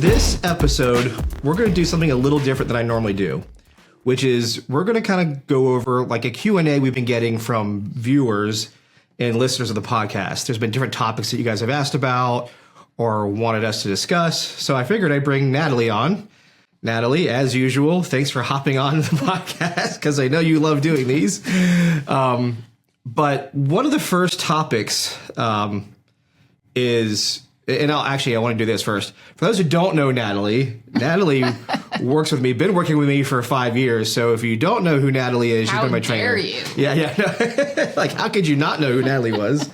this episode, we're going to do something a little different than I normally do, which is we're going to kind of go over like a Q&A we've been getting from viewers and listeners of the podcast. There's been different topics that you guys have asked about or wanted us to discuss. So I figured I'd bring Natalie on. Natalie, as usual, thanks for hopping on the podcast because I know you love doing these. But one of the first topics is, and I want to do this first. For those who don't know Natalie works with me, been working with me for 5 years. So if you don't know who Natalie is, she's been my trainer. How dare you? Yeah. Like, how could you not know who Natalie was?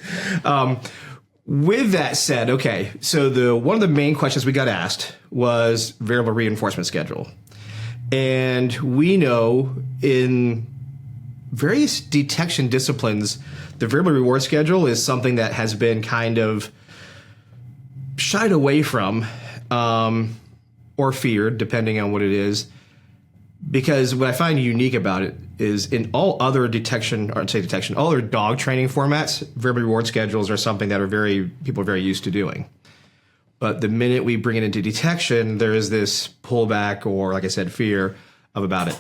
With that said, okay, so one of the main questions we got asked was variable reinforcement schedule. And we know in various detection disciplines, the variable reward schedule is something that has been kind of shied away from or feared, depending on what it is. Because what I find unique about it is in all other all other dog training formats, variable reward schedules are something that people are very used to doing. But the minute we bring it into detection, there is this pullback or, like I said, fear about it.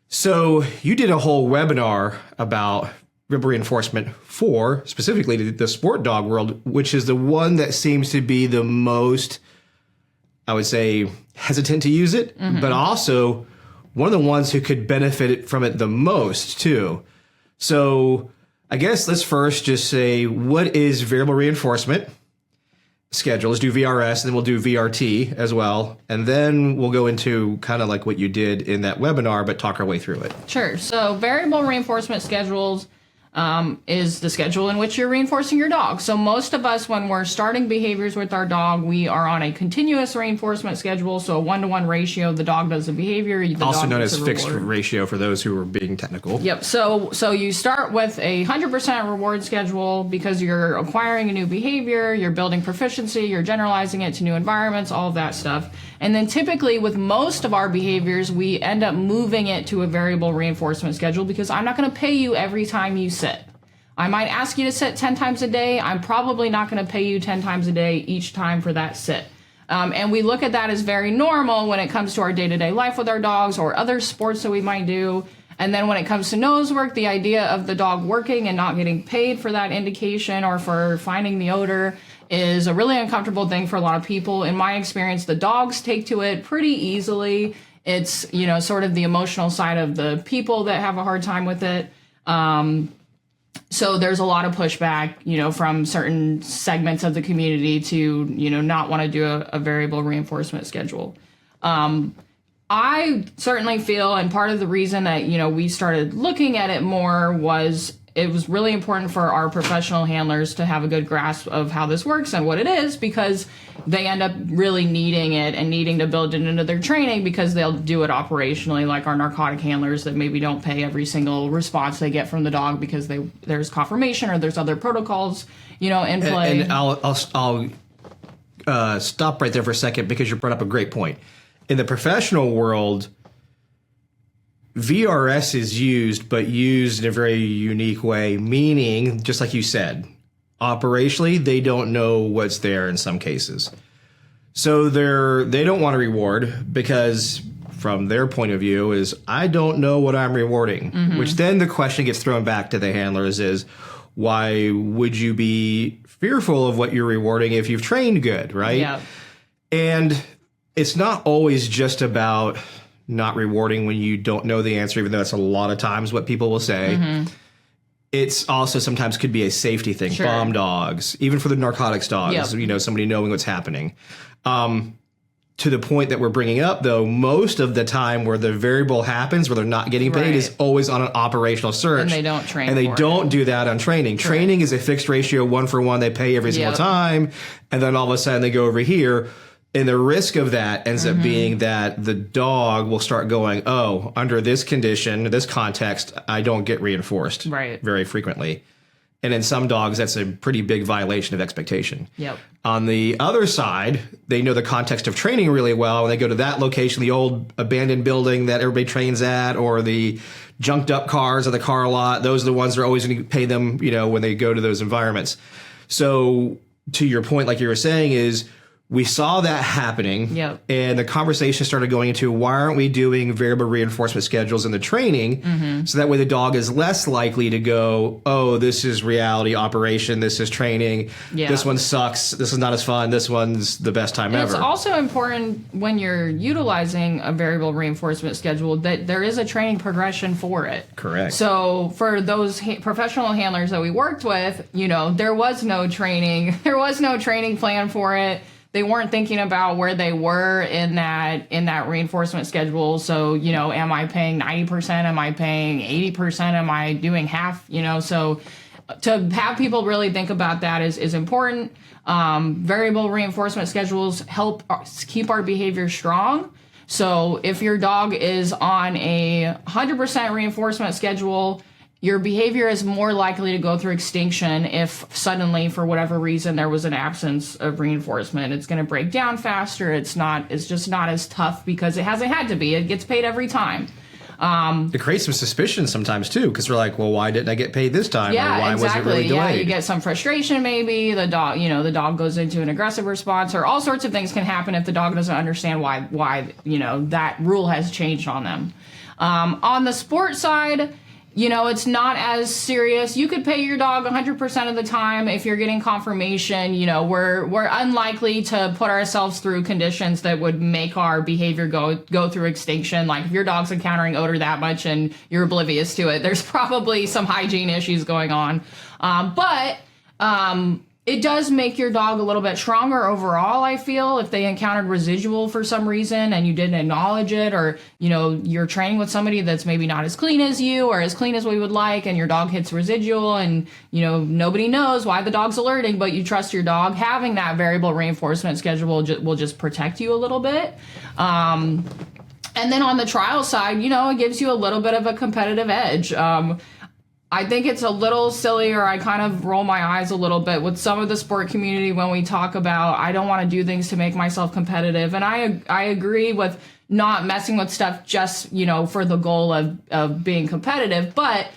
So you did a whole webinar about variable reinforcement for specifically the sport dog world, which is the one that seems to be the most, I would say, hesitant to use it, but also one of the ones who could benefit from it the most, too. So I guess let's first just say, what is variable reinforcement schedule? Let's do VRS, and then we'll do VRT as well. And then we'll go into kind of like what you did in that webinar, but talk our way through it. Sure. So variable reinforcement schedules is the schedule in which you're reinforcing your dog. So most of us, when we're starting behaviors with our dog, we are on a continuous reinforcement schedule. So a 1-to-1 ratio, the dog does the behavior. The also dog known gets as a fixed reward. ratio for those who are being technical. Yep. So you start with a 100% reward schedule because you're acquiring a new behavior, you're building proficiency, you're generalizing it to new environments, all of that stuff. And then typically with most of our behaviors, we end up moving it to a variable reinforcement schedule because I'm not going to pay you every time you sit. I might ask you to sit 10 times a day. I'm probably not going to pay you 10 times a day each time for that sit. And we look at that as very normal when it comes to our day-to-day life with our dogs or other sports that we might do. And then when it comes to nose work, the idea of the dog working and not getting paid for that indication or for finding the odor is a really uncomfortable thing for a lot of people. In my experience, the dogs take to it pretty easily. It's, sort of the emotional side of the people that have a hard time with it. So there's a lot of pushback, from certain segments of the community to, not want to do a variable reinforcement schedule. I certainly feel, and part of the reason that, we started looking at it more was it was really important for our professional handlers to have a good grasp of how this works and what it is, because they end up really needing it and needing to build it into their training because they'll do it operationally, like our narcotic handlers that maybe don't pay every single response they get from the dog because there's confirmation or there's other protocols, in play. And I'll stop right there for a second because you brought up a great point. In the professional world, VRS is used, but used in a very unique way, meaning, just like you said, operationally, they don't know what's there in some cases. So they don't want to reward because from their point of view is, I don't know what I'm rewarding, which then the question gets thrown back to the handlers is, why would you be fearful of what you're rewarding if you've trained good, right? Yeah. And it's not always just about not rewarding when you don't know the answer, even though that's a lot of times what people will say. It's also sometimes could be a safety thing. Sure. Bomb dogs, even for the narcotics dogs, Yep. Somebody knowing what's happening. To the point that we're bringing up, though, most of the time where the variable happens, where they're not getting paid, Right. is always on an operational search. And they don't train And they for don't do that on training. Correct. Training is a fixed ratio, 1-for-1. They pay every single Yep. time. And then all of a sudden they go over here. And the risk of that ends up being that the dog will start going, oh, under this condition, this context, I don't get reinforced very frequently. And in some dogs, that's a pretty big violation of expectation. Yep. On the other side, they know the context of training really well. And they go to that location, the old abandoned building that everybody trains at, or the junked up cars or the car lot. Those are the ones that are always going to pay them, when they go to those environments. So to your point, like you were saying, is We saw that happening, Yep. and the conversation started going into why aren't we doing variable reinforcement schedules in the training so that way the dog is less likely to go, oh, this is reality operation, this is training, this one sucks, this is not as fun, this one's the best time ever. It's also important when you're utilizing a variable reinforcement schedule that there is a training progression for it. Correct. So for those professional handlers that we worked with, there was no training. There was no training plan for it. They weren't thinking about where they were in that reinforcement schedule. So, am I paying 90%? Am I paying 80%? Am I doing half? So to have people really think about that is important. Variable reinforcement schedules help keep our behavior strong. So if your dog is on a 100% reinforcement schedule, your behavior is more likely to go through extinction if suddenly, for whatever reason, there was an absence of reinforcement. It's going to break down faster. It's just not as tough because it hasn't had to be. It gets paid every time. It creates some suspicion sometimes too, because we're like, well, why didn't I get paid this time? Yeah, or why exactly. was it really delayed? Yeah, you get some frustration maybe. The dog goes into an aggressive response, or all sorts of things can happen if the dog doesn't understand why that rule has changed on them. On the sport side, it's not as serious. You could pay your dog 100% of the time if you're getting confirmation. We're unlikely to put ourselves through conditions that would make our behavior go through extinction. Like if your dog's encountering odor that much and you're oblivious to it, there's probably some hygiene issues going on. But it does make your dog a little bit stronger overall, I feel, if they encountered residual for some reason and you didn't acknowledge it, or, you're training with somebody that's maybe not as clean as you or as clean as we would like, and your dog hits residual and, nobody knows why the dog's alerting, but you trust your dog. Having that variable reinforcement schedule will just protect you a little bit. And then on the trial side, it gives you a little bit of a competitive edge. I think it's a little silly, or I kind of roll my eyes a little bit with some of the sport community when we talk about, I don't want to do things to make myself competitive. And I agree with not messing with stuff just, for the goal of being competitive. But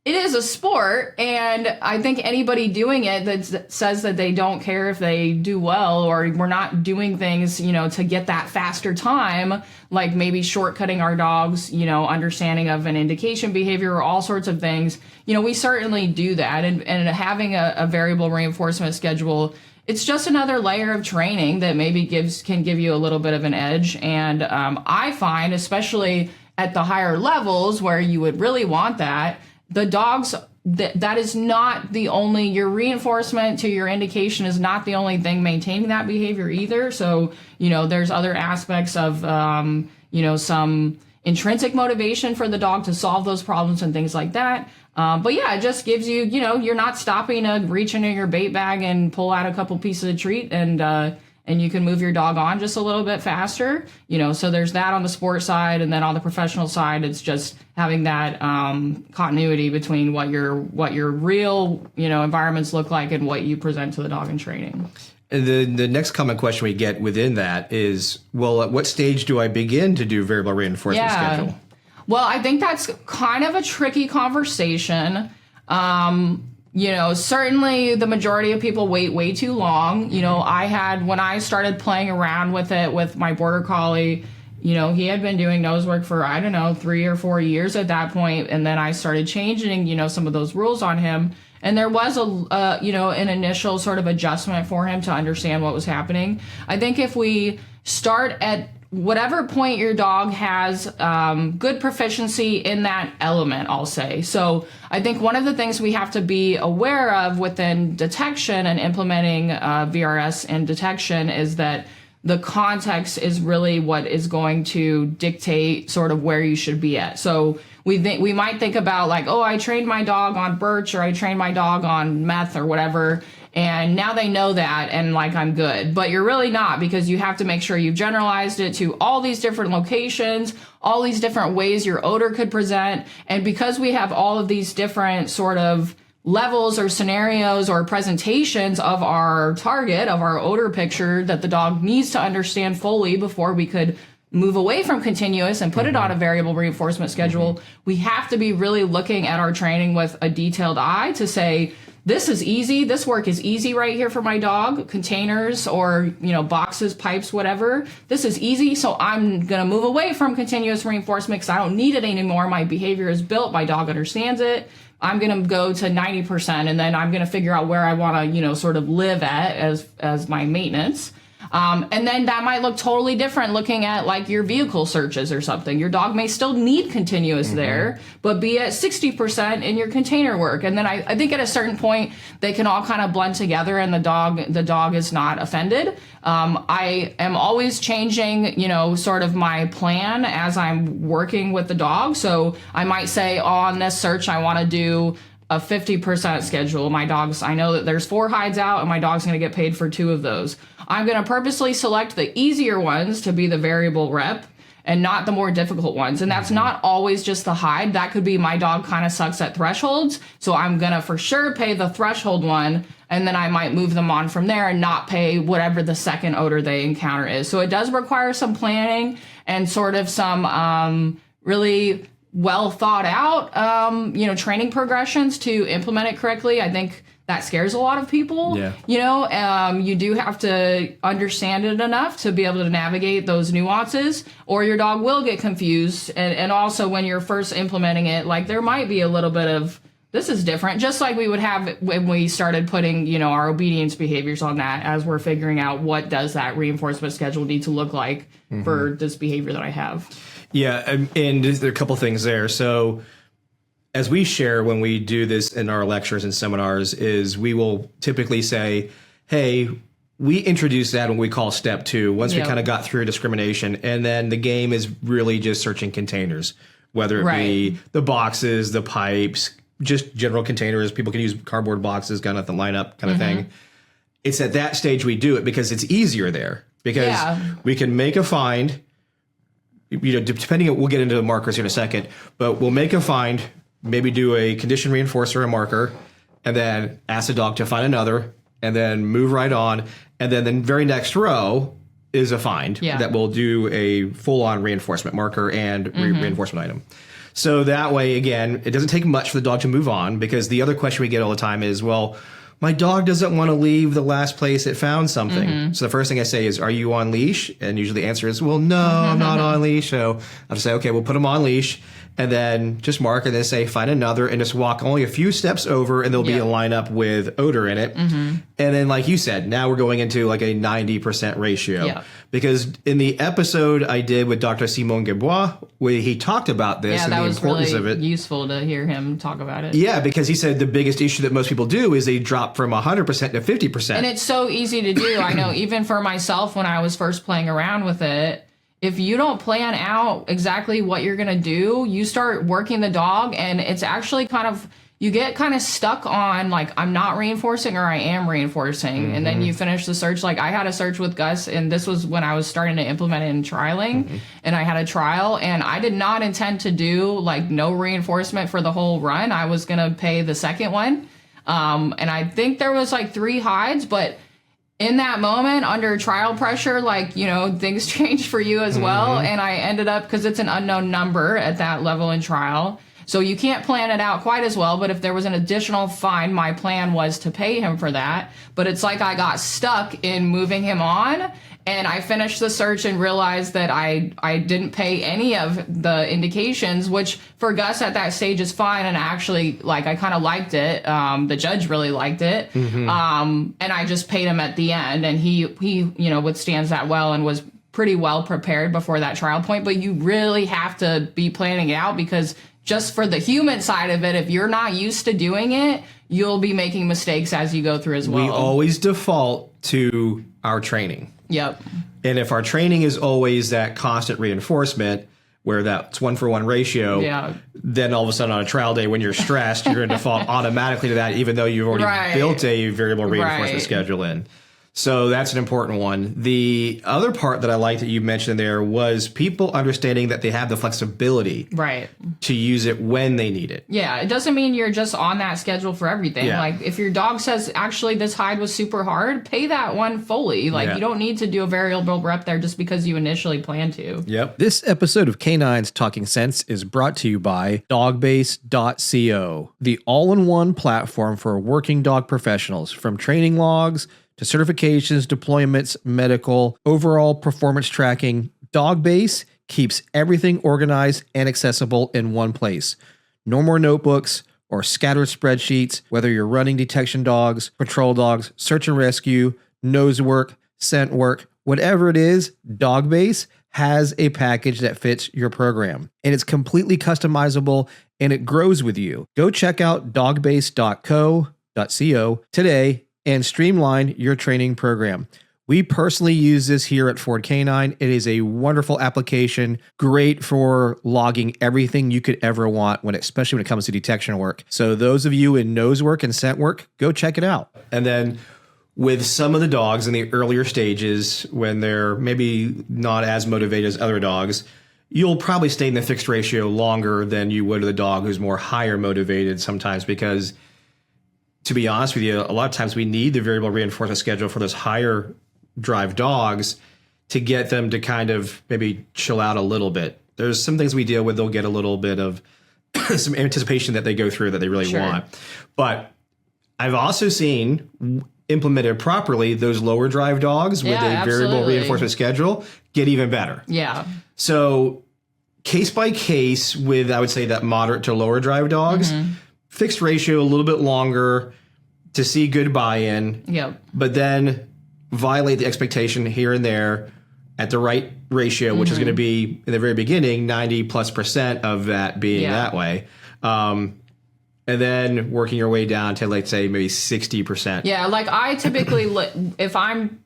it is a sport, and I think anybody doing it that says that they don't care if they do well, or we're not doing things, to get that faster time, like maybe shortcutting our dogs, understanding of an indication behavior or all sorts of things, we certainly do that. And having a variable reinforcement schedule, it's just another layer of training that maybe can give you a little bit of an edge. And I find, especially at the higher levels where you would really want that, the dogs, that is not the only, your reinforcement to your indication is not the only thing maintaining that behavior either. So, there's other aspects of, some intrinsic motivation for the dog to solve those problems and things like that. But yeah, it just gives you, you're not stopping to reach into your bait bag and pull out a couple pieces of treat, and you can move your dog on just a little bit faster, so there's that on the sport side. And then on the professional side, it's just having that continuity between what your real, environments look like and what you present to the dog in training. And the next common question we get within that is, well, at what stage do I begin to do variable reinforcement schedule? Well, I think that's kind of a tricky conversation. Certainly the majority of people wait way too long. When I started playing around with it with my border collie, he had been doing nose work for, 3 or 4 years at that point. And then I started changing, some of those rules on him. And there was an initial sort of adjustment for him to understand what was happening. I think if we start at whatever point your dog has good proficiency in that element, I'll say. So I think one of the things we have to be aware of within detection and implementing VRS and detection is that the context is really what is going to dictate sort of where you should be at. So we might think about like, oh, I trained my dog on birch, or I trained my dog on meth or whatever, and now they know that, and like I'm good. But you're really not, because you have to make sure you've generalized it to all these different locations, all these different ways your odor could present. And because we have all of these different sort of levels or scenarios or presentations of our target, of our odor picture that the dog needs to understand fully before we could move away from continuous and put it on a variable reinforcement schedule, we have to be really looking at our training with a detailed eye to say, this is easy. This work is easy right here for my dog. Containers or, boxes, pipes, whatever. This is easy. So I'm going to move away from continuous reinforcement because I don't need it anymore. My behavior is built. My dog understands it. I'm going to go to 90%, and then I'm going to figure out where I want to, sort of live at as my maintenance. And then that might look totally different looking at like your vehicle searches or something. Your dog may still need continuous there, but be at 60% in your container work. And then I think at a certain point, they can all kind of blend together and the dog is not offended. I am always changing, sort of my plan as I'm working with the dog. So I might say, on this search, I want to do a 50% schedule. I know that there's 4 hides out and my dog's going to get paid for 2 of those. I'm going to purposely select the easier ones to be the variable rep and not the more difficult ones. And that's not always just the hide. That could be my dog kind of sucks at thresholds. So I'm going to for sure pay the threshold one. And then I might move them on from there and not pay whatever the second odor they encounter is. So it does require some planning and sort of some really well thought out, training progressions to implement it correctly. I think that scares a lot of people. Yeah. You do have to understand it enough to be able to navigate those nuances, or your dog will get confused. And also when you're first implementing it, like there might be a little bit of, this is different, just like we would have when we started putting, our obedience behaviors on that as we're figuring out what does that reinforcement schedule need to look like for this behavior that I have. Yeah, and there are a couple things there. So as we share when we do this in our lectures and seminars is we will typically say, hey, we introduce that when we call step 2, once we kind of got through discrimination. And then the game is really just searching containers, whether it be the boxes, the pipes, just general containers. People can use cardboard boxes, kind of the lineup kind of thing. It's at that stage we do it because it's easier there because we can make a find. Depending on, we'll get into the markers here in a second, but we'll make a find, maybe do a condition reinforcer, a marker, and then ask the dog to find another, and then move right on. And then the very next row is a find that will do a full-on reinforcement marker and reinforcement item. So that way, again, it doesn't take much for the dog to move on, because the other question we get all the time is, well, my dog doesn't want to leave the last place it found something. So the first thing I say is, are you on leash? And usually the answer is, well, no, I'm not on leash. So I'll just say, okay, we'll put him on leash and then just mark and then say, find another, and just walk only a few steps over, and there'll be a lineup with odor in it. And then, like you said, now we're going into like a 90% ratio. Because in the episode I did with Dr. Simon Guebois, where he talked about this and the importance of it. Really useful to hear him talk about it. Yeah, because he said the biggest issue that most people do is they drop from 100% to 50%. And it's so easy to do. I know even for myself when I was first playing around with it, if you don't plan out exactly what you're going to do, you start working the dog, and it's actually you get kind of stuck on, like, I'm not reinforcing or I am reinforcing. And then you finish the search. Like, I had a search with Gus, and this was when I was starting to implement it in trialing, and I had a trial, and I did not intend to do, like, no reinforcement for the whole run. I was going to pay the second one. And I think there was, like, 3 hides, but in that moment, under trial pressure, like, things change for you as well. And I ended up, because it's an unknown number at that level in trial, so you can't plan it out quite as well. But if there was an additional fine, my plan was to pay him for that. But it's like I got stuck in moving him on, and I finished the search and realized that I didn't pay any of the indications, which for Gus at that stage is fine. And actually, like, I kind of liked it. The judge really liked it. And I just paid him at the end, and he withstands that well and was pretty well prepared before that trial point. But you really have to be planning it out, because just for the human side of it, if you're not used to doing it, you'll be making mistakes as you go through as well. We always default to our training. Yep. And if our training is always that constant reinforcement, where that's 1-for-1 ratio, then all of a sudden on a trial day when you're stressed, you're going to default automatically to that, even though you've already built a variable reinforcement schedule in. So that's an important one. The other part that I liked that you mentioned there was people understanding that they have the flexibility Right. to use it when they need it. Yeah, it doesn't mean you're just on that schedule for everything. Yeah. Like, if your dog says, actually, this hide was super hard, pay that one fully. Like, Yeah. you don't need to do a variable rep there just because you initially planned to. Yep. This episode of Canine's Talking Sense is brought to you by dogbase.co, the all-in-one platform for working dog professionals, from training logs to certifications, deployments, medical, overall performance tracking. Dogbase keeps everything organized and accessible in one place. No more notebooks or scattered spreadsheets, whether you're running detection dogs, patrol dogs, search and rescue, nose work, scent work, whatever it is, Dogbase has a package that fits your program. And it's completely customizable and it grows with you. Go check out dogbase.co today and streamline your training program. We personally use this here at Ford Canine. It is a wonderful application, great for logging everything you could ever want, especially when it comes to detection work. So those of you in nose work and scent work, go check it out. And then with some of the dogs in the earlier stages, when they're maybe not as motivated as other dogs, you'll probably stay in the fixed ratio longer than you would with a dog who's more higher motivated sometimes, because to be honest with you, a lot of times we need the variable reinforcement schedule for those higher drive dogs to get them to kind of maybe chill out a little bit. There's some things we deal with, they'll get a little bit of some anticipation that they go through that they really want. But I've also seen, implemented properly, those lower drive dogs with a variable reinforcement schedule get even better. Yeah. So case by case with, I would say, that moderate to lower drive dogs, fixed ratio a little bit longer to see good buy-in. Yep. But then violate the expectation here and there at the right ratio, which is going to be in the very beginning, 90+% of that being that way. And then working your way down to, let's say, maybe 60%. Yeah, like I typically, if I'm,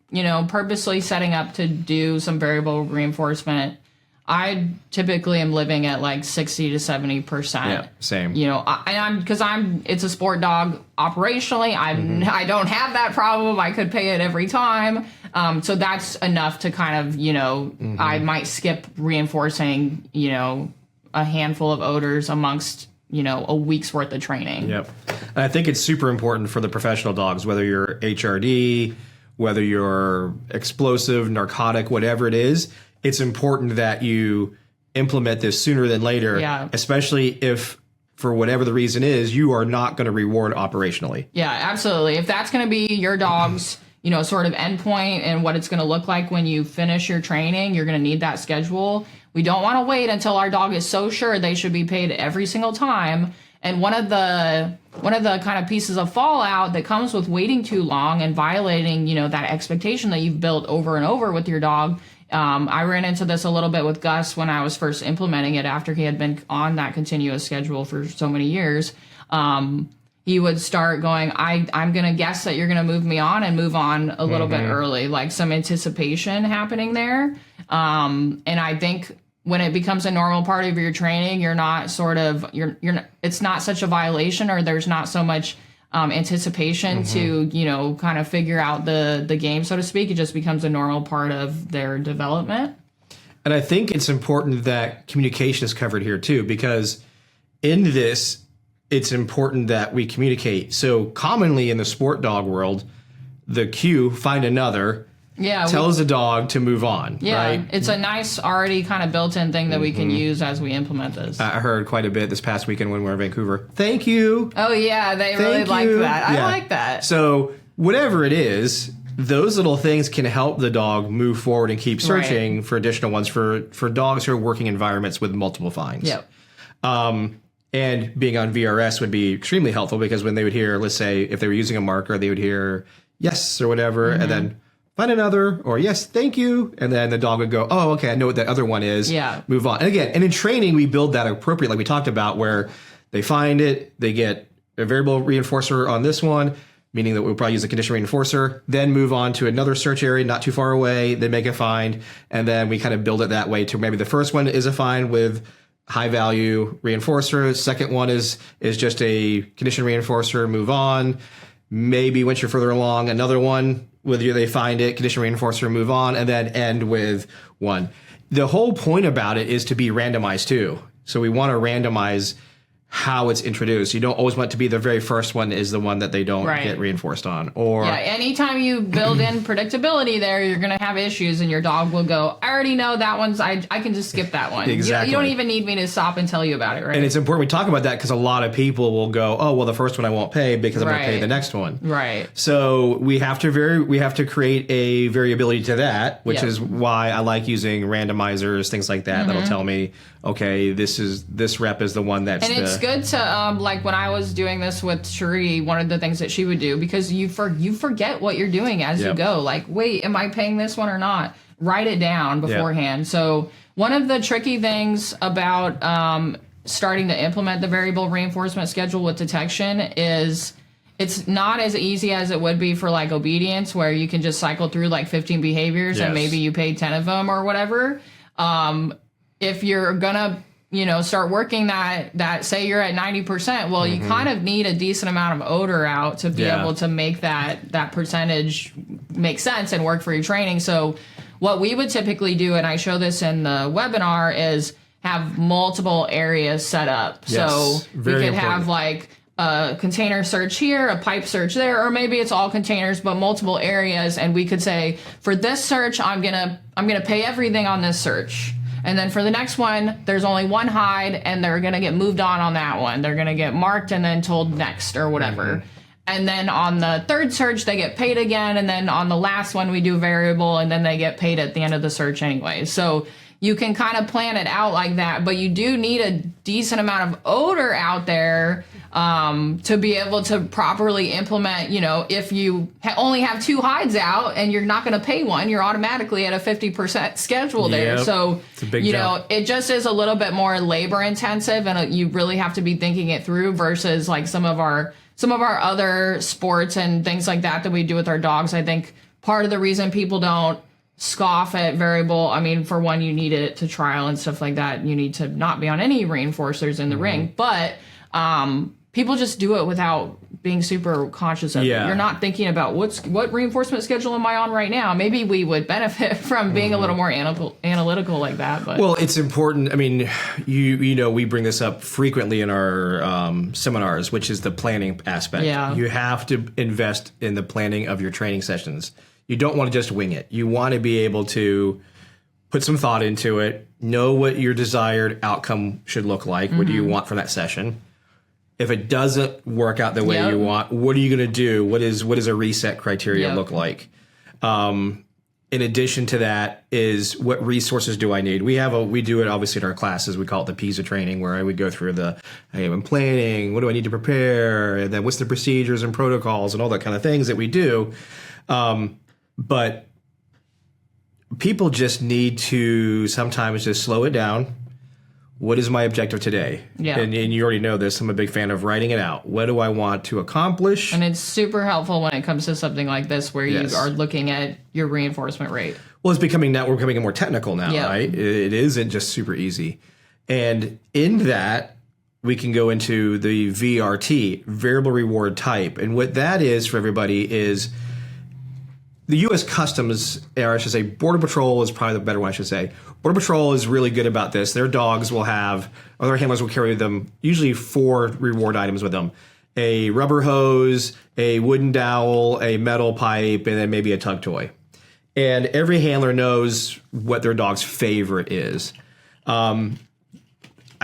purposely setting up to do some variable reinforcement, I typically am living at like 60 to 70%. Yeah, same. It's a sport dog operationally. I don't have that problem. I could pay it every time. So that's enough to kind of, I might skip reinforcing, a handful of odors amongst, a week's worth of training. Yep. And I think it's super important for the professional dogs, whether you're HRD, whether you're explosive, narcotic, whatever it is. It's important that you implement this sooner than later, especially if, for whatever the reason is, you are not going to reward operationally. Yeah, absolutely. If that's going to be your dog's, sort of endpoint and what it's going to look like when you finish your training, you're going to need that schedule. We don't want to wait until our dog is so sure they should be paid every single time. And one of the kind of pieces of fallout that comes with waiting too long and violating, that expectation that you've built over and over with your dog. I ran into this a little bit with Gus when I was first implementing it after he had been on that continuous schedule for so many years. He would start going, I'm going to guess that you're going to move me on and move on a little bit early, like some anticipation happening there. And I think when it becomes a normal part of your training, you're not it's not such a violation, or there's not so much anticipation to, kind of figure out the game, so to speak. It just becomes a normal part of their development. And I think it's important that communication is covered here too, because in this, it's important that we communicate. So commonly in the sport dog world, the cue, find another, tells the dog to move on. Yeah, right? It's a nice already kind of built-in thing that we can use as we implement this. I heard quite a bit this past weekend when we were in Vancouver. Thank you. Oh yeah, they really like that. I like that. So whatever it is, those little things can help the dog move forward and keep searching for additional ones for dogs who are working environments with multiple finds. Yep. And being on VRS would be extremely helpful, because when they would hear, let's say, if they were using a marker, they would hear yes or whatever, and then find another, or yes, thank you. And then the dog would go, oh, okay, I know what that other one is. Yeah. Move on. And again, and in training, we build that appropriately, like we talked about, where they find it, they get a variable reinforcer on this one, meaning that we'll probably use a condition reinforcer, then move on to another search area not too far away, then make a find, and then we kind of build it that way to maybe the first one is a find with high value reinforcer. Second one is just a condition reinforcer, move on. Maybe once you're further along, another one whether they find it, condition reinforcer, move on, and then end with one. The whole point about it is to be randomized too. So we want to randomize how it's introduced. You don't always want it to be the very first one is the one that they don't get reinforced on. Or anytime you build in predictability there, you're going to have issues, and your dog will go, I already know that one's, I can just skip that one. Exactly. You don't even need me to stop and tell you about it, right? And it's important we talk about that because a lot of people will go, oh, well, the first one I won't pay because I'm going to pay the next one. Right. So we have to create a variability to that, which is why I like using randomizers, things like that. That'll tell me, okay, this rep is the one that's it's good to like when I was doing this with Cherie, one of the things that she would do, because you forget what you're doing as you go. Like, wait, am I paying this one or not? Write it down beforehand. So one of the tricky things about starting to implement the variable reinforcement schedule with detection is it's not as easy as it would be for like obedience, where you can just cycle through like 15 behaviors and maybe you paid 10 of them or whatever. If you're gonna start working that say you're at 90%, well, you kind of need a decent amount of odor out to be able to make that percentage make sense and work for your training. So what we would typically do, and I show this in the webinar, is have multiple areas set up. So we could have like a container search here, a pipe search there, or maybe it's all containers, but multiple areas. And we could say, for this search, I'm gonna pay everything on this search. And then for the next one, there's only one hide, and they're going to get moved on that one. They're going to get marked and then told next or whatever. And then on the third search, they get paid again. And then on the last one, we do variable, and then they get paid at the end of the search anyway. So you can kind of plan it out like that, but you do need a decent amount of odor out there to be able to properly implement. If you only have 2 hides out and you're not going to pay one, you're automatically at a 50% schedule there. So, it's a big jump. It just is a little bit more labor intensive, and you really have to be thinking it through versus like some of our other sports and things like that we do with our dogs. I think part of the reason people don't scoff at variable, I mean, for one, you need it to trial and stuff like that. You need to not be on any reinforcers in the ring, but people just do it without being super conscious of it. You're not thinking about what reinforcement schedule am I on right now. Maybe we would benefit from being a little more analytical like that. But well, it's important. I mean, we bring this up frequently in our seminars, which is the planning aspect. You have to invest in the planning of your training sessions. You don't want to just wing it. You want to be able to put some thought into it, know what your desired outcome should look like. What do you want from that session? If it doesn't work out the way you want, what are you going to do? What is a reset criteria look like? In addition to that is, what resources do I need? We do it obviously in our classes. We call it the PISA training, where I would go through I'm planning, what do I need to prepare? And then what's the procedures and protocols and all that kind of things that we do. But people just need to sometimes just slow it down. What is my objective today? And you already know this. I'm a big fan of writing it out. What do I want to accomplish? And it's super helpful when it comes to something like this, where you are looking at your reinforcement rate. Well, we're becoming more technical now, right? It isn't just super easy. And in that, we can go into the VRT, variable reward type. And what that is for everybody is, the U.S. Customs, or I should say Border Patrol is probably the better one I should say. Border Patrol is really good about this. Their dogs will have, or their handlers will carry with them usually 4 reward items with them. A rubber hose, a wooden dowel, a metal pipe, and then maybe a tug toy. And every handler knows what their dog's favorite is.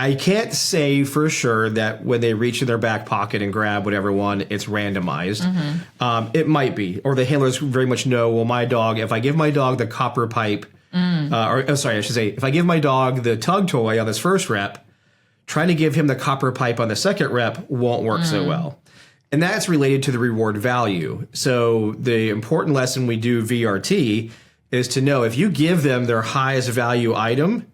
I can't say for sure that when they reach in their back pocket and grab whatever one, it's randomized. It might be. Or the handlers very much know, well, my dog, if I give my dog the copper pipe, if I give my dog the tug toy on this first rep, trying to give him the copper pipe on the second rep won't work so well. And that's related to the reward value. So the important lesson we do VRT is to know, if you give them their highest value item,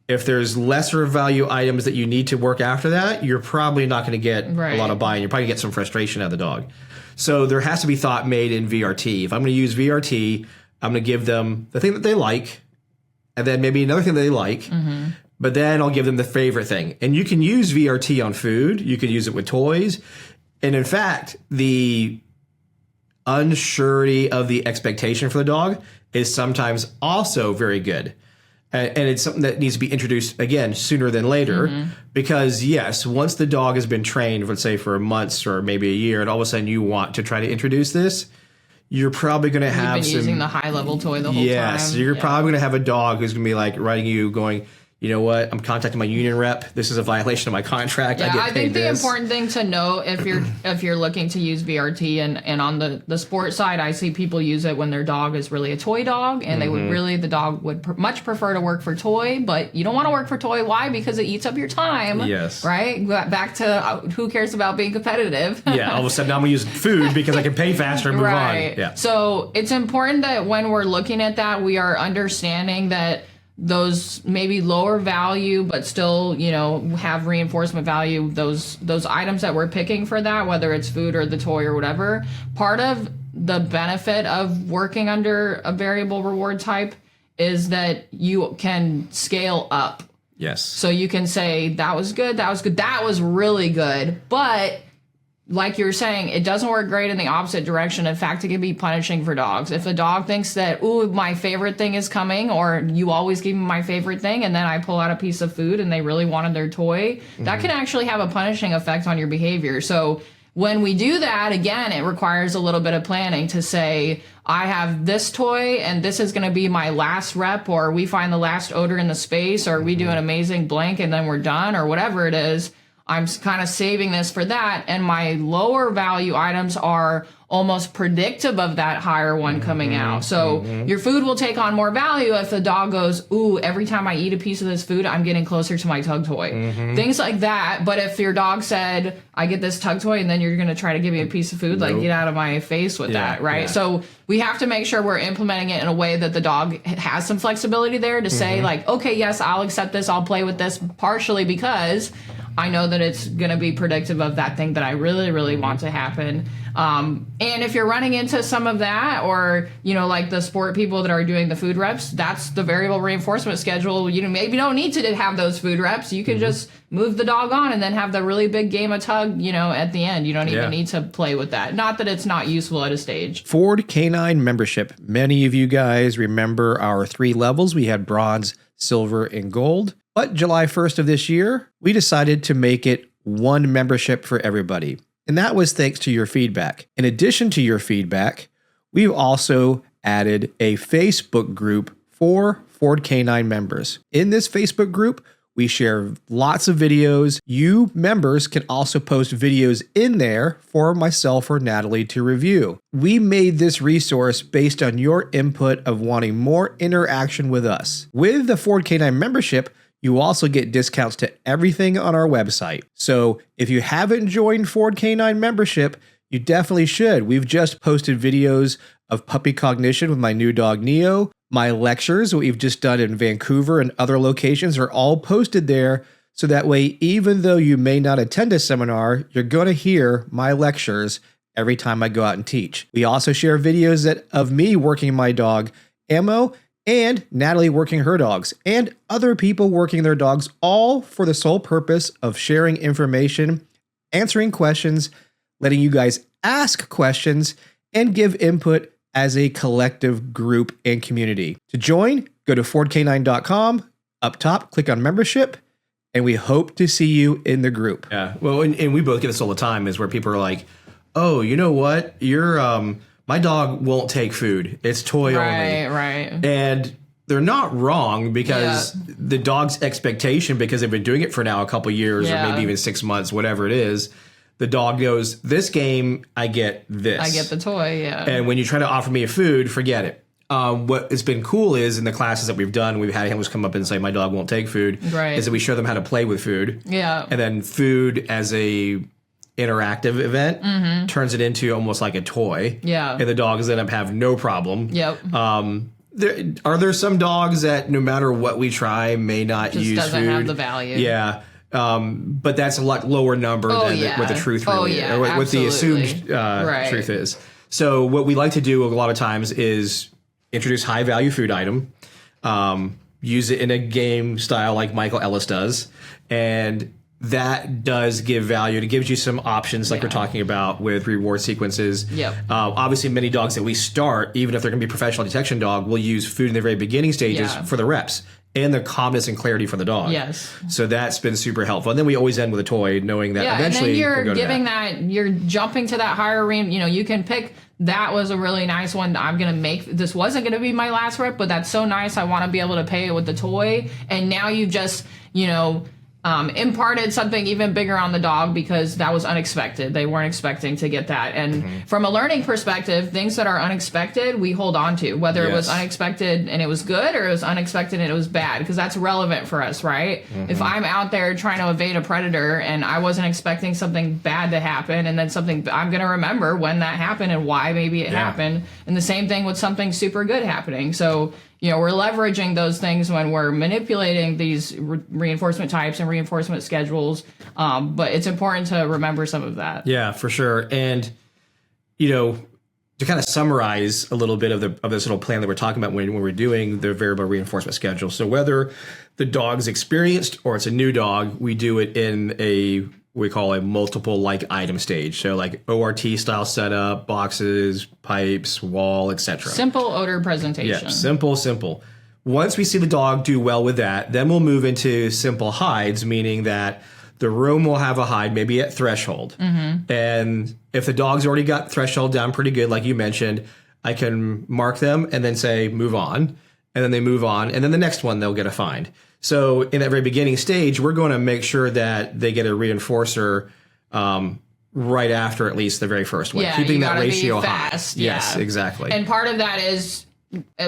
if there's lesser value items that you need to work after that, you're probably not going to get a lot of buy-in. You're probably going to get some frustration out of the dog. So there has to be thought made in VRT. If I'm going to use VRT, I'm going to give them the thing that they like, and then maybe another thing that they like, but then I'll give them the favorite thing. And you can use VRT on food. You can use it with toys. And in fact, the unsurety of the expectation for the dog is sometimes also very good. And it's something that needs to be introduced, again, sooner than later. Because, yes, once the dog has been trained, let's say for months or maybe a year, and all of a sudden you want to try to introduce this, you're probably going to have You've been using the high-level toy the whole time. Yes, you're probably going to have a dog who's going to be like writing you going, you know what, I'm contacting my union rep. This is a violation of my contract. Yeah, I think the this. important thing to know if you're looking to use VRT and on the sport side, I see people use it when their dog is really a toy dog and they would really, the dog would much prefer to work for toy, but you don't want to work for toy. Why? Because it eats up your time. Yes. Right? Back to who cares about being competitive? Yeah, all of a sudden now I'm going to use food because I can pay faster and move right. on. Yeah. So it's important that when we're looking at that, we are understanding that those maybe lower value but still, you know, have reinforcement value, those items that we're picking for that, whether it's food or the toy or whatever, part of the benefit of working under a variable reward type is that you can scale up. Yes. So you can say that was good, that was really good, but like you're saying, it doesn't work great in the opposite direction. In fact, it can be punishing for dogs. If a dog thinks that, ooh, my favorite thing is coming, or you always give me my favorite thing, and then I pull out a piece of food and they really wanted their toy, that can actually have a punishing effect on your behavior. So when we do that, again, it requires a little bit of planning to say, I have this toy and this is going to be my last rep, or we find the last odor in the space, or we do an amazing blank and then we're done, or whatever it is. I'm kind of saving this for that, and my lower value items are almost predictive of that higher one coming out. So your food will take on more value if the dog goes, ooh, every time I eat a piece of this food, I'm getting closer to my tug toy. Things like that. But if your dog said, I get this tug toy, and then you're going to try to give me a piece of food, like, get out of my face with that, right? Yeah. So we have to make sure we're implementing it in a way that the dog has some flexibility there to say, like, okay, yes, I'll accept this, I'll play with this partially because I know that it's going to be predictive of that thing that I really, really want to happen. And if you're running into some of that, or, you know, like the sport people that are doing the food reps, that's the variable reinforcement schedule. You know, maybe don't need to have those food reps. You can just move the dog on and then have the really big game of tug, you know, at the end. You don't even need to play with that. Not that it's not useful at a stage. Ford Canine membership. Many of you guys remember our 3 levels. We had bronze, silver, and gold. But July 1st of this year, we decided to make it one membership for everybody. And that was thanks to your feedback. In addition to your feedback, we've also added a Facebook group for Ford Canine members. In this Facebook group, we share lots of videos. You members can also post videos in there for myself or Natalie to review. We made this resource based on your input of wanting more interaction with us. With the Ford Canine membership, you also get discounts to everything on our website. So if you haven't joined Ford Canine membership, you definitely should. We've just posted videos of puppy cognition with my new dog, Neo. My lectures, what we've just done in Vancouver and other locations, are all posted there. So that way, even though you may not attend a seminar, you're going to hear my lectures every time I go out and teach. We also share videos of me working my dog, Ammo, and Natalie working her dogs, and other people working their dogs, all for the sole purpose of sharing information, answering questions, letting you guys ask questions, and give input as a collective group and community. To join, go to fordcanine.com. Up top, click on membership, and we hope to see you in the group. Yeah, well, and we both get this all the time, is where people are like, oh, you know what? My dog won't take food. It's toy only. Right. And they're not wrong, because the dog's expectation, because they've been doing it for now a couple years or maybe even 6 months, whatever it is, the dog goes, this game, I get this. I get the toy, And when you try to offer me a food, forget it. What has been cool is in the classes that we've done, we've had handlers come up and say, my dog won't take food. Right. Is that we show them how to play with food. Yeah. And then food as a interactive event turns it into almost like a toy. Yeah. And the dogs end up have no problem. Yep. Are there some dogs that no matter what we try may not use food? Just doesn't have the value. Yeah. But that's a lot lower number than what the truth really is, or what the assumed truth is. So what we like to do a lot of times is introduce high value food item, use it in a game style like Michael Ellis does, and that does give value. It gives you some options like we're talking about with reward sequences. Yep. Obviously, many dogs that we start, even if they're going to be a professional detection dog, will use food in the very beginning stages for the reps and the calmness and clarity for the dog. Yes. So that's been super helpful. And then we always end with a toy, knowing that eventually and then we'll you're go to giving that, you're jumping to that higher realm. You can pick, that was a really nice one. I'm going to make, this wasn't going to be my last rep, but that's so nice. I want to be able to pay it with the toy. And now you've just, imparted something even bigger on the dog because that was unexpected. They weren't expecting to get that. And from a learning perspective, things that are unexpected, we hold on to, whether it was unexpected and it was good or it was unexpected and it was bad, because that's relevant for us, right? If I'm out there trying to evade a predator and I wasn't expecting something bad to happen, and then something, I'm going to remember when that happened and why maybe it happened. And the same thing with something super good happening. So, we're leveraging those things when we're manipulating these reinforcement types and reinforcement schedules. But it's important to remember some of that. Yeah, for sure. And, to kind of summarize a little bit of this little plan that we're talking about when we're doing the variable reinforcement schedule. So whether the dog's experienced or it's a new dog, we do it in we call a multiple like item stage. So like ORT style setup, boxes, pipes, wall, etc. Simple odor presentation. Yeah, simple. Once we see the dog do well with that, then we'll move into simple hides, meaning that the room will have a hide maybe at threshold. And if the dog's already got threshold down pretty good, like you mentioned, I can mark them and then say move on. And then they move on. And then the next one, they'll get a find. So in that very beginning stage, we're going to make sure that they get a reinforcer right after at least the very first one, keeping that ratio high. Yes, exactly. And part of that is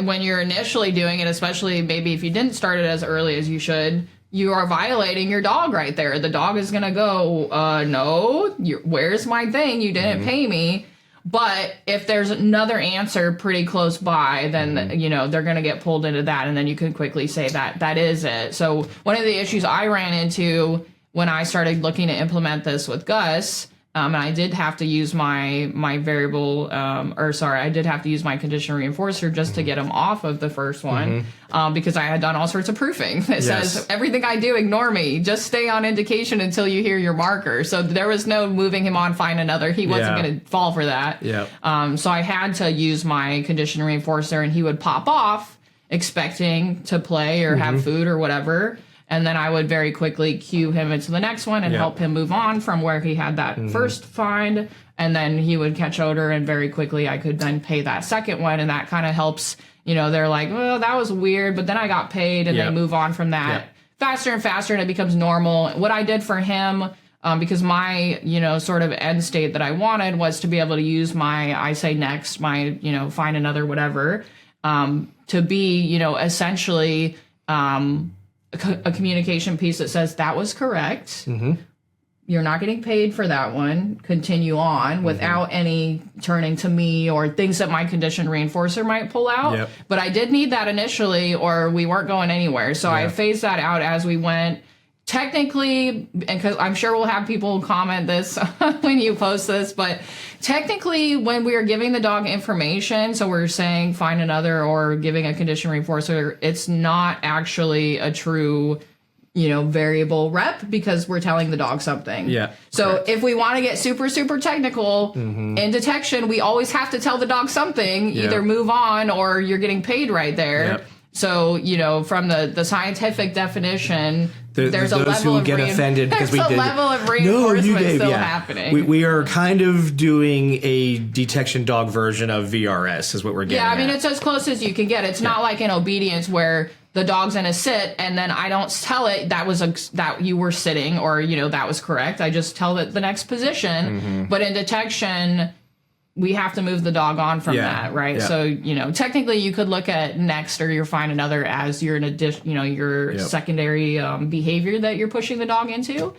when you're initially doing it, especially maybe if you didn't start it as early as you should, you are violating your dog right there. The dog is going to go, no, where's my thing? You didn't pay me. But if there's another answer pretty close by, then, they're going to get pulled into that. And then you can quickly say that is it. So one of the issues I ran into when I started looking to implement this with Gus, and I did have to use my variable, I did have to use my condition reinforcer just to get him off of the first one, because I had done all sorts of proofing that says, everything I do, ignore me. Just stay on indication until you hear your marker. So there was no moving him on, find another. He wasn't going to fall for that. So I had to use my condition reinforcer, and he would pop off expecting to play or have food or whatever. And then I would very quickly cue him into the next one and help him move on from where he had that first find. And then he would catch odor, and very quickly I could then pay that second one. And that kind of helps, they're like, well, that was weird, but then I got paid, and they move on from that faster and faster, and it becomes normal. What I did for him, because my, sort of end state that I wanted was to be able to use my, I say next, my, find another whatever, to be, essentially, a communication piece that says that was correct. You're not getting paid for that one. Continue on without any turning to me or things that my condition reinforcer might pull out. But I did need that initially, or we weren't going anywhere. So I phased that out as we went. Technically, because I'm sure we'll have people comment this when you post this, but technically when we are giving the dog information, so we're saying find another or giving a condition reinforcer, it's not actually a true, variable rep, because we're telling the dog something. So if we want to get super, super technical in detection, we always have to tell the dog something, either move on or you're getting paid right there. So, from the scientific definition, there's a level of offended because we did level of reinforcement still happening. We are kind of doing a detection dog version of VRS is what we're getting. Yeah, I mean, it's as close as you can get. It's not like in obedience where the dog's in a sit and then I don't tell it that you were sitting or, that was correct. I just tell it the next position. But in detection, we have to move the dog on from that, right? So, technically you could look at next or you're find another as your addition, your secondary behavior that you're pushing the dog into.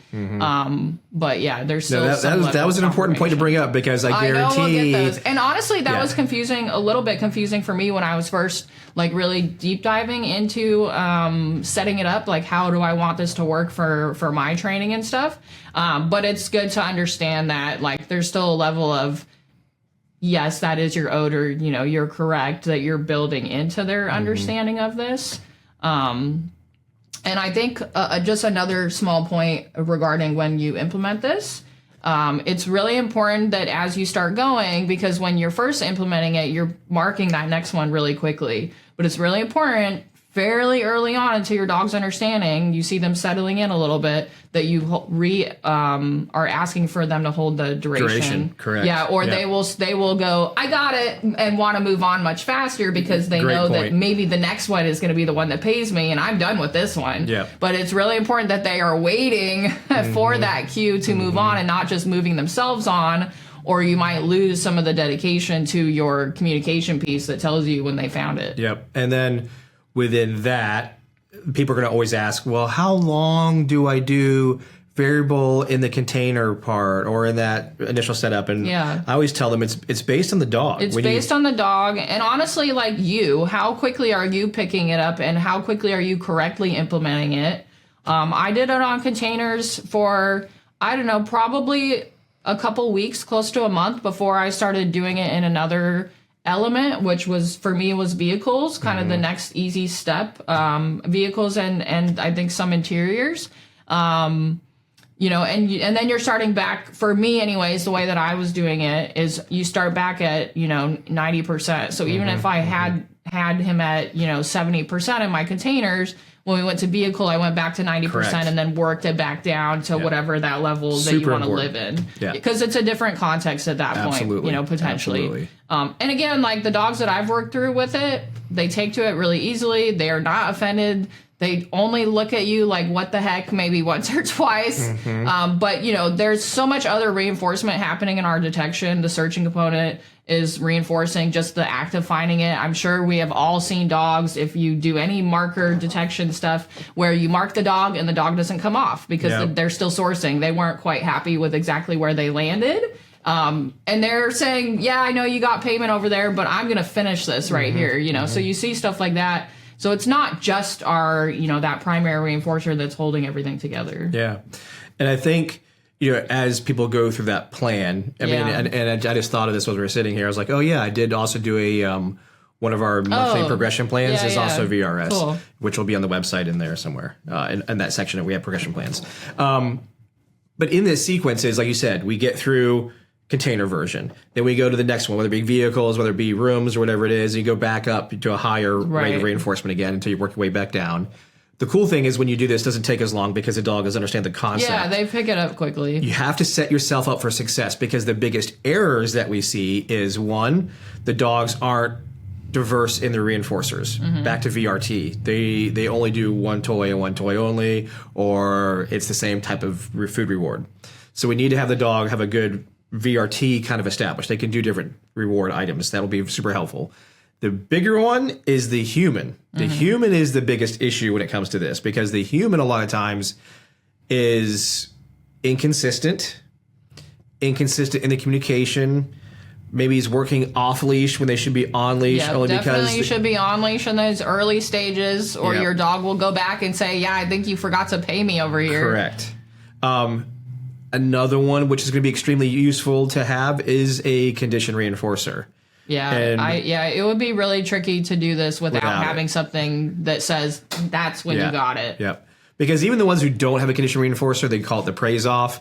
But there's still that was an important point to bring up, because I guarantee we'll get those. And honestly, that was a little bit confusing for me when I was first really deep diving into setting it up. Like, how do I want this to work for my training and stuff? But it's good to understand that there's still a level of, yes, that is your odor, you're correct, that you're building into their understanding of this. And I think just another small point regarding when you implement this, it's really important that as you start going, because when you're first implementing it, you're marking that next one really quickly. But it's really important fairly early on, until your dog's understanding, you see them settling in a little bit, that you are asking for them to hold the duration. Correct. Yeah, or they will go, I got it, and want to move on much faster because they know that maybe the next one is going to be the one that pays me, and I'm done with this one. Yeah. But it's really important that they are waiting for that cue to move on, and not just moving themselves on, or you might lose some of the dedication to your communication piece that tells you when they found it. Yep. And then within that, people are going to always ask, well, how long do I do variable in the container part or in that initial setup? And I always tell them it's based on the dog. It's based on the dog. And honestly, like how quickly are you picking it up and how quickly are you correctly implementing it? I did it on containers for, I don't know, probably a couple weeks, close to a month, before I started doing it in another element, which was, for me, was vehicles, kind of the next easy step. Vehicles and I think some interiors. And then you're starting back, for me anyways, the way that I was doing it is you start back at 90%. So even if I had him at 70% in my containers, when we went to vehicle, I went back to 90%. Correct. And then worked it back down to whatever that level that you want to live in. Because it's a different context at that point, potentially. Absolutely. And again, like the dogs that I've worked through with it, they take to it really easily. They are not offended. They only look at you like, what the heck, maybe once or twice. But, there's so much other reinforcement happening in our detection. The searching component is reinforcing just the act of finding it. I'm sure we have all seen dogs, if you do any marker detection stuff, where you mark the dog and the dog doesn't come off because they're still sourcing. They weren't quite happy with exactly where they landed. And they're saying, yeah, I know you got payment over there, but I'm going to finish this right here. So you see stuff like that. So it's not just our, that primary reinforcer that's holding everything together. Yeah. And I think, as people go through that plan, I mean, and I just thought of this as we were sitting here. I was like, oh, yeah, I did also do one of our monthly progression plans is also VRS, which will be on the website in there somewhere. In that section, we have progression plans. But in this sequence is, like you said, we get through container version. Then we go to the next one, whether it be vehicles, whether it be rooms or whatever it is. And you go back up to a higher rate of reinforcement again until you work your way back down. The cool thing is when you do this, it doesn't take as long because the dog doesn't understand the concept. Yeah, they pick it up quickly. You have to set yourself up for success because the biggest errors that we see is, one, the dogs aren't diverse in their reinforcers. Back to VRT. They only do one toy and one toy only, or it's the same type of food reward. So we need to have the dog have a good VRT kind of established. They can do different reward items. That'll be super helpful. The bigger one is the human. The human is the biggest issue when it comes to this because the human a lot of times is inconsistent in the communication. Maybe he's working off leash when they should be on leash. Yeah, only definitely because you should be on leash in those early stages, or your dog will go back and say, "Yeah, I think you forgot to pay me over here." Correct. Another one, which is going to be extremely useful to have, is a condition reinforcer. Yeah, it would be really tricky to do this without having something that says that's when you got it. Yep. Because even the ones who don't have a condition reinforcer, they call it the praise off.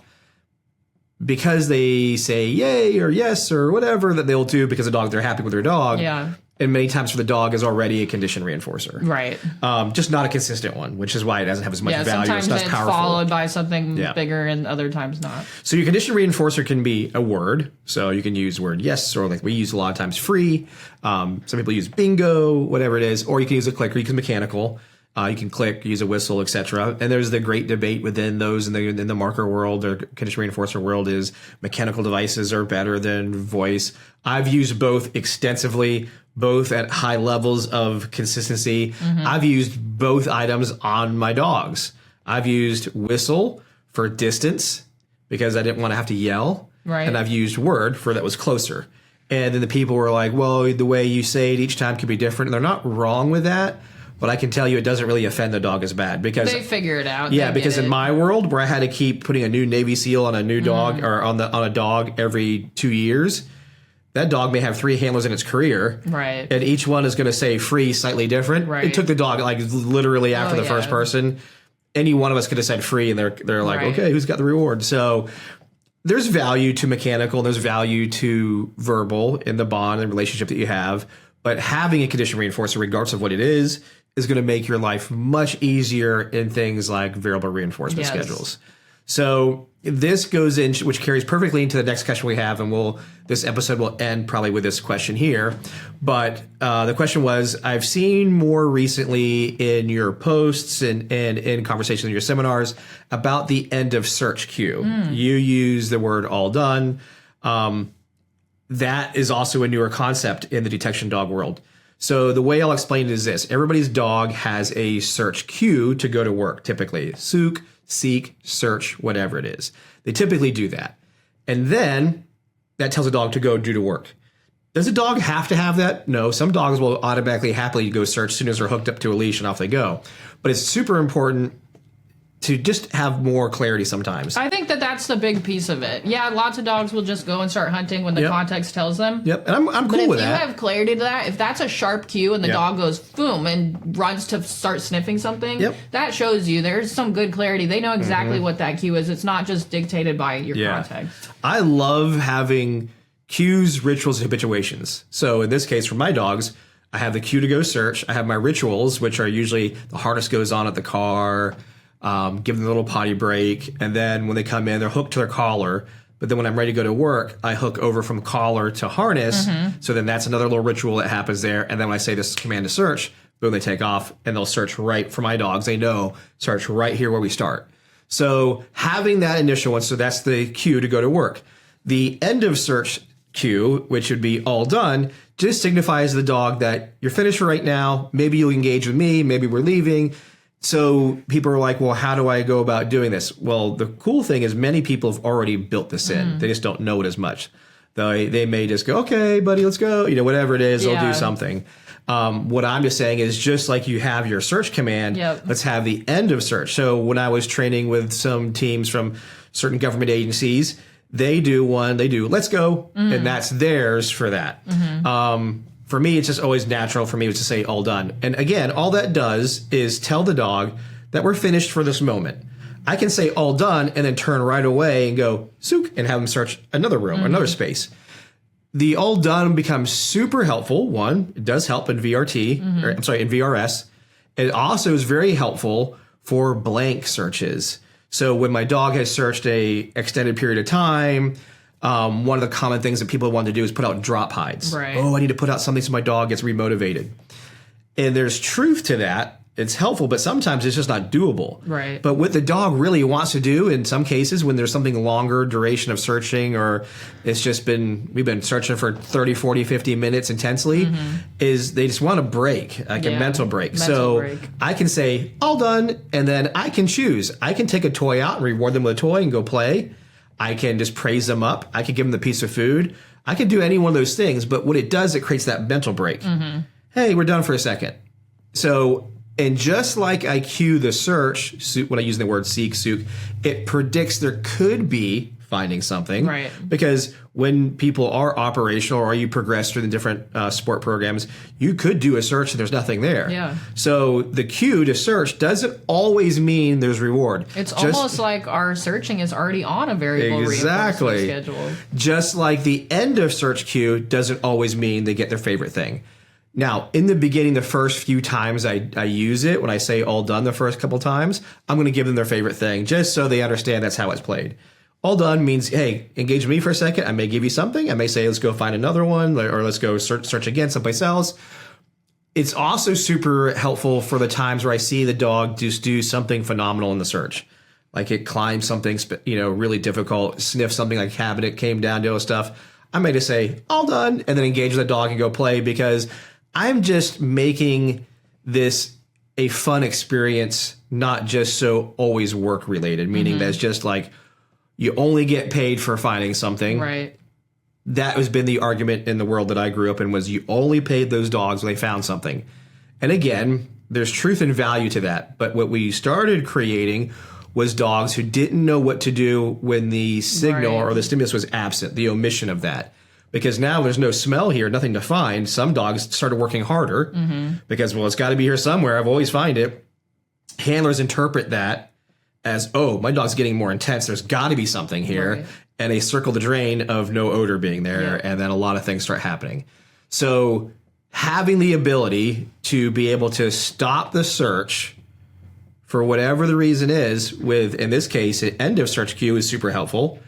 Because they say yay or yes or whatever that they'll do because they're happy with their dog. Yeah. And many times for the dog is already a condition reinforcer. Right. Just not a consistent one, which is why it doesn't have as much value. Sometimes it's powerful. Followed by something bigger and other times not. So your condition reinforcer can be a word. So you can use the word yes, or like we use a lot of times free. Some people use bingo, whatever it is. Or you can use a clicker, you can use mechanical. You can click, use a whistle, etc. And there's the great debate within those in the marker world or condition reinforcer world is mechanical devices are better than voice. I've used both extensively, both at high levels of consistency. I've used both items on my dogs. I've used whistle for distance because I didn't want to have to yell. Right. And I've used word for that was closer. And then the people were like, well, the way you say it each time can be different. And they're not wrong with that. But I can tell you it doesn't really offend the dog as bad because they figure it out. Yeah, because in my world where I had to keep putting a new Navy SEAL on a new dog or on a dog every 2 years, that dog may have 3 handlers in its career. Right. And each one is going to say free slightly different. Right. It took the dog like literally after the yeah. first person. Any one of us could have said free, and they're like, Right. okay, who's got the reward? So there's value to mechanical, there's value to verbal in the bond and relationship that you have. But having a condition reinforcer, regardless of what it is going to make your life much easier in things like variable reinforcement schedules. So this goes in, which carries perfectly into the next question we have, and this episode will end probably with this question here. But the question was, I've seen more recently in your posts and in conversations in your seminars about the end of search queue. You use the word all done. That is also a newer concept in the detection dog world. So the way I'll explain it is this. Everybody's dog has a search queue to go to work, typically. Sook, seek, search, whatever it is. They typically do that. And then that tells a dog to go do to work. Does a dog have to have that? No. Some dogs will automatically happily go search as soon as they're hooked up to a leash and off they go. But it's super important to just have more clarity sometimes. I think that's the big piece of it. Yeah, lots of dogs will just go and start hunting when the context tells them. Yep, and I'm cool with that. If you have clarity to that, if that's a sharp cue and the dog goes boom and runs to start sniffing something, that shows you there's some good clarity. They know exactly what that cue is. It's not just dictated by your context. I love having cues, rituals, and habituations. So in this case, for my dogs, I have the cue to go search. I have my rituals, which are usually the harness goes on at the car, give them a little potty break, and then when they come in, they're hooked to their collar. But then when I'm ready to go to work, I hook over from collar to harness. So then that's another little ritual that happens there. And then when I say this command to search, boom, they take off, and they'll search right for my dogs. They know search right here where we start. So having that initial one, so that's the cue to go to work. The end of search cue, which would be all done, just signifies to the dog that you're finished for right now. Maybe you'll engage with me. Maybe we're leaving. So people are like, well, how do I go about doing this? Well, the cool thing is many people have already built this in. They just don't know it as much. They may just go, okay, buddy, let's go. Whatever it is, they'll do something. What I'm just saying is just like you have your search command, let's have the end of search. So when I was training with some teams from certain government agencies, they do let's go, and that's theirs for that. For me, it's just always natural for me to say all done. And again, all that does is tell the dog that we're finished for this moment. I can say all done and then turn right away and go sook and have them search another room, another space. The all done becomes super helpful. One, it does help in VRT, in VRS. It also is very helpful for blank searches. So when my dog has searched a extended period of time, one of the common things that people want to do is put out drop hides. Right. Oh, I need to put out something so my dog gets remotivated. And there's truth to that. It's helpful, but sometimes it's just not doable. Right. But what the dog really wants to do in some cases when there's something longer duration of searching, or we've been searching for 30, 40, 50 minutes intensely, is they just want a break, like a mental break. So I can say all done, and then I can choose. I can take a toy out and reward them with a toy and go play. I can just praise them up. I can give them the piece of food. I can do any one of those things, but what it does, it creates that mental break. Hey, we're done for a second. So, and just like I cue the search, when I use the word seek, sook, it predicts there could be finding something. Right. Because when people are operational or you progress through the different sport programs, you could do a search and there's nothing there. Yeah. So the cue to search doesn't always mean there's reward. It's almost like our searching is already on a variable reinforcement schedule. Just like the end of search cue doesn't always mean they get their favorite thing. Now, in the beginning, the first few times I use it, when I say all done the first couple times, I'm going to give them their favorite thing just so they understand that's how it's played. All done means, hey, engage me for a second. I may give you something. I may say, let's go find another one, or let's go search again someplace else. It's also super helpful for the times where I see the dog just do something phenomenal in the search. Like it climbed something, really difficult, sniffed something like a cabinet, came down to stuff. I may just say, all done, and then engage with the dog and go play, because I'm just making this a fun experience, not just so always work related, meaning that's just like you only get paid for finding something. Right. That has been the argument in the world that I grew up in, was you only paid those dogs when they found something. And again, there's truth and value to that. But what we started creating was dogs who didn't know what to do when the signal or the stimulus was absent, the omission of that. because now there's no smell here, nothing to find. Some dogs started working harder because, well, it's got to be here somewhere. I've always find it. Handlers interpret that as, oh, my dog's getting more intense. There's got to be something here. Right. And they circle the drain of no odor being there. Yeah. And then a lot of things start happening. So having the ability to be able to stop the search for whatever the reason is, with, in this case, an end of search queue is super helpful.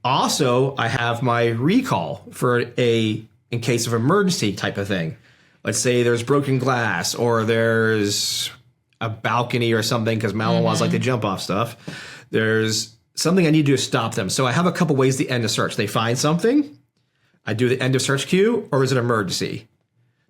Also, I have my recall for in case of emergency type of thing. Let's say there's broken glass or there's a balcony or something because Malinois like to jump off stuff. There's something I need to do to stop them. So I have a couple ways to end a search. They find something, I do the end of search queue, or is it an emergency?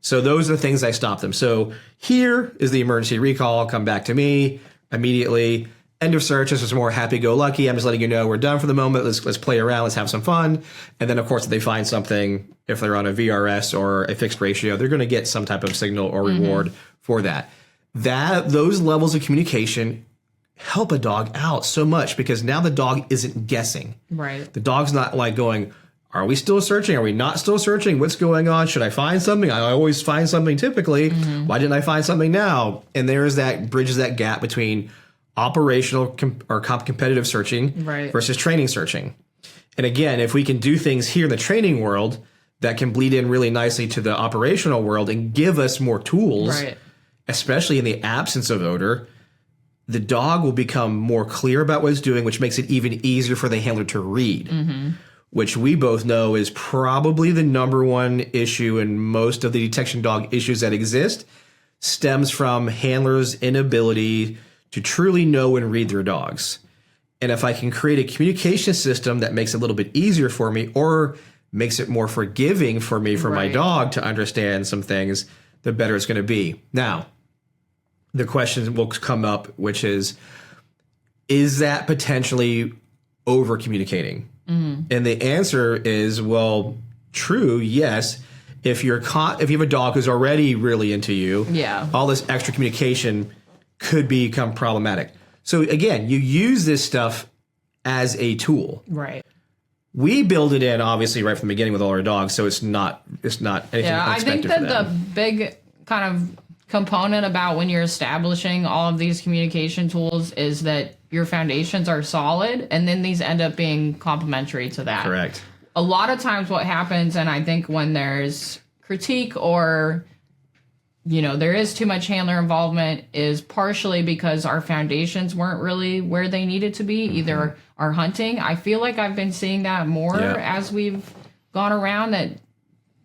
So those are the things I stop them. So here is the emergency recall. Come back to me immediately. End of search is just more happy-go-lucky. I'm just letting you know we're done for the moment. Let's play around. Let's have some fun. And then, of course, if they find something, if they're on a VRS or a fixed ratio, they're going to get some type of signal or reward for that. Those levels of communication help a dog out so much because now the dog isn't guessing. Right. The dog's not like going, are we still searching? Are we not still searching? What's going on? Should I find something? I always find something typically. Why didn't I find something now? And there's that bridges that gap between operational or competitive searching versus training searching. And again, if we can do things here in the training world that can bleed in really nicely to the operational world and give us more tools, especially in the absence of odor, the dog will become more clear about what it's doing, which makes it even easier for the handler to read, which we both know is probably the number one issue in most of the detection dog issues that exist, stems from handlers' inability to truly know and read their dogs. And if I can create a communication system that makes it a little bit easier for me or makes it more forgiving for me, for my dog to understand some things, the better it's going to be. Now, the question will come up, which is that potentially over communicating? And the answer is, well, true, yes. If you have a dog who's already really into you, all this extra communication could become problematic. So again, you use this stuff as a tool. Right. We build it in obviously right from the beginning with all our dogs, so it's not anything unexpected. I think that the big kind of component about when you're establishing all of these communication tools is that your foundations are solid, and then these end up being complementary to that. Correct. A lot of times what happens, and I think when there's critique or there is too much handler involvement, is partially because our foundations weren't really where they needed to be, either our hunting. I feel like I've been seeing that more as we've gone around, that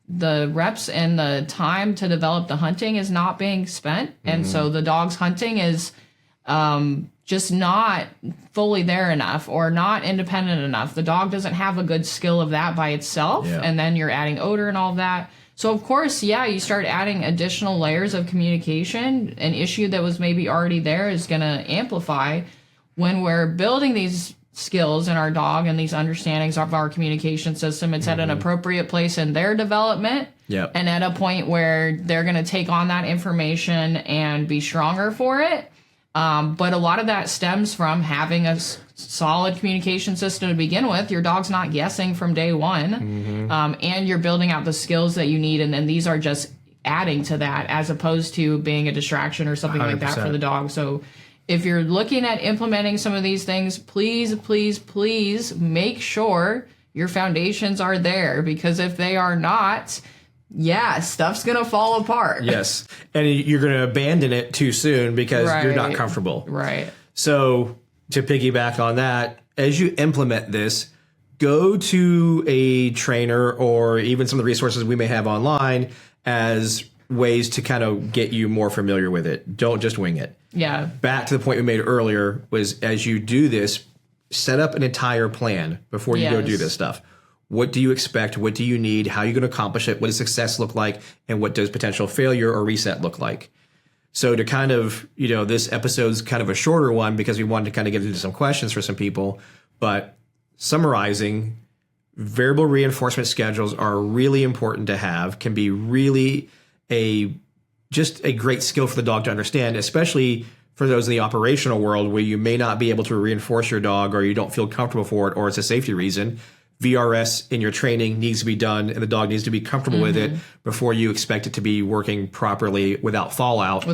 the reps and the time to develop the hunting is not being spent. And so the dog's hunting is just not fully there enough or not independent enough. The dog doesn't have a good skill of that by itself. And then you're adding odor and all of that. So, of course, you start adding additional layers of communication. An issue that was maybe already there is going to amplify when we're building these skills in our dog and these understandings of our communication system. It's at an appropriate place in their development and at a point where they're going to take on that information and be stronger for it. But a lot of that stems from having a solid communication system to begin with. Your dog's not guessing from day one, and you're building out the skills that you need, and then these are just adding to that as opposed to being a distraction or something 100%. Like that for the dog. So if you're looking at implementing some of these things, please, please, please make sure your foundations are there, because if they are not, stuff's going to fall apart. Yes. And you're going to abandon it too soon because you're not comfortable. Right. So to piggyback on that, as you implement this, go to a trainer or even some of the resources we may have online as ways to kind of get you more familiar with it. Don't just wing it. Yeah. Back to the point we made earlier was, as you do this, set up an entire plan before you go do this stuff. What do you expect? What do you need? How are you going to accomplish it? What does success look like? And what does potential failure or reset look like? So to kind of, this episode's kind of a shorter one because we wanted to kind of get into some questions for some people. But summarizing, variable reinforcement schedules are really important to have, can be really just a great skill for the dog to understand, especially for those in the operational world where you may not be able to reinforce your dog or you don't feel comfortable for it or it's a safety reason. VRS in your training needs to be done and the dog needs to be comfortable with it before you expect it to be working properly without fallout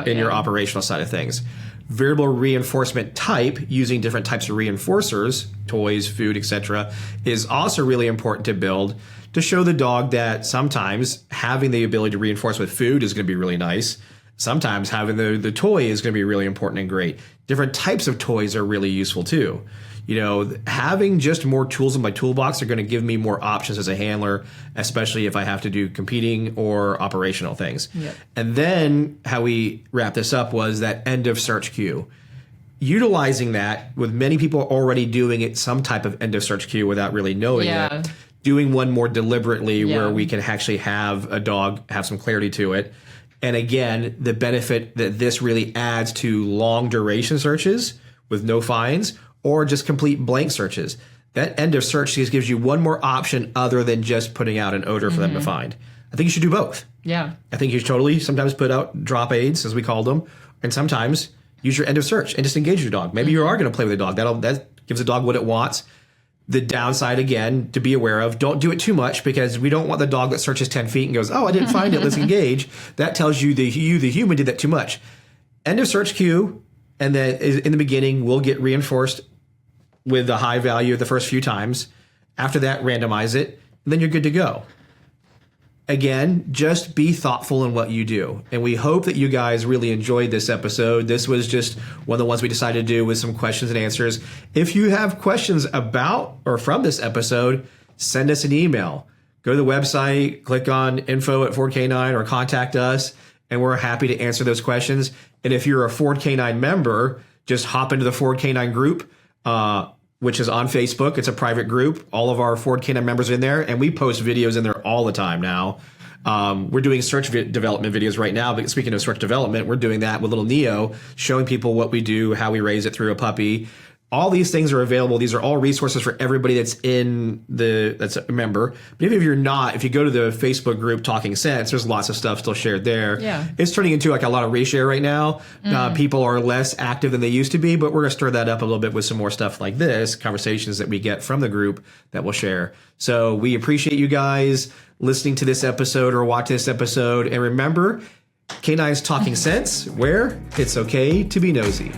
in your operational side of things. Variable reinforcement type, using different types of reinforcers, toys, food, etc., is also really important to build to show the dog that sometimes having the ability to reinforce with food is going to be really nice. Sometimes having the toy is going to be really important and great. Different types of toys are really useful too. You know, having just more tools in my toolbox are going to give me more options as a handler, especially if I have to do competing or operational things. Yep. And then how we wrap this up was that end of search queue. Utilizing that, with many people already doing it, some type of end of search queue without really knowing it, doing one more deliberately where we can actually have a dog have some clarity to it. And again, the benefit that this really adds to long duration searches with no finds or just complete blank searches. That end of search just gives you one more option other than just putting out an odor for them to find. I think you should do both. Yeah. I think you should totally sometimes put out drop aids, as we called them, and sometimes use your end of search and just engage your dog. Maybe you are going to play with the dog. That gives the dog what it wants. The downside, again, to be aware of, don't do it too much because we don't want the dog that searches 10 feet and goes, oh, I didn't find it, let's engage. That tells you the human, did that too much. End of search queue, and then in the beginning, will get reinforced with the high value the first few times. After that, randomize it, and then you're good to go. Again, just be thoughtful in what you do. And we hope that you guys really enjoyed this episode. This was just one of the ones we decided to do with some questions and answers. If you have questions about or from this episode, send us an email. Go to the website, click on info@Ford Canine or contact us, and we're happy to answer those questions. And if you're a Ford Canine member, just hop into the Ford Canine group, which is on Facebook. It's a private group. All of our Ford Canine members are in there, and we post videos in there all the time now. We're doing search development videos right now, but speaking of search development, we're doing that with little Neo, showing people what we do, how we raise it through a puppy. All these things are available. These are all resources for everybody that's that's a member. But even if you're not, if you go to the Facebook group Talking Sense, there's lots of stuff still shared there. Yeah. It's turning into like a lot of reshare right now. People are less active than they used to be, but we're going to stir that up a little bit with some more stuff like this, conversations that we get from the group that we'll share. So we appreciate you guys listening to this episode or watching this episode. And remember, Canine's Talking Sense, where it's okay to be nosy.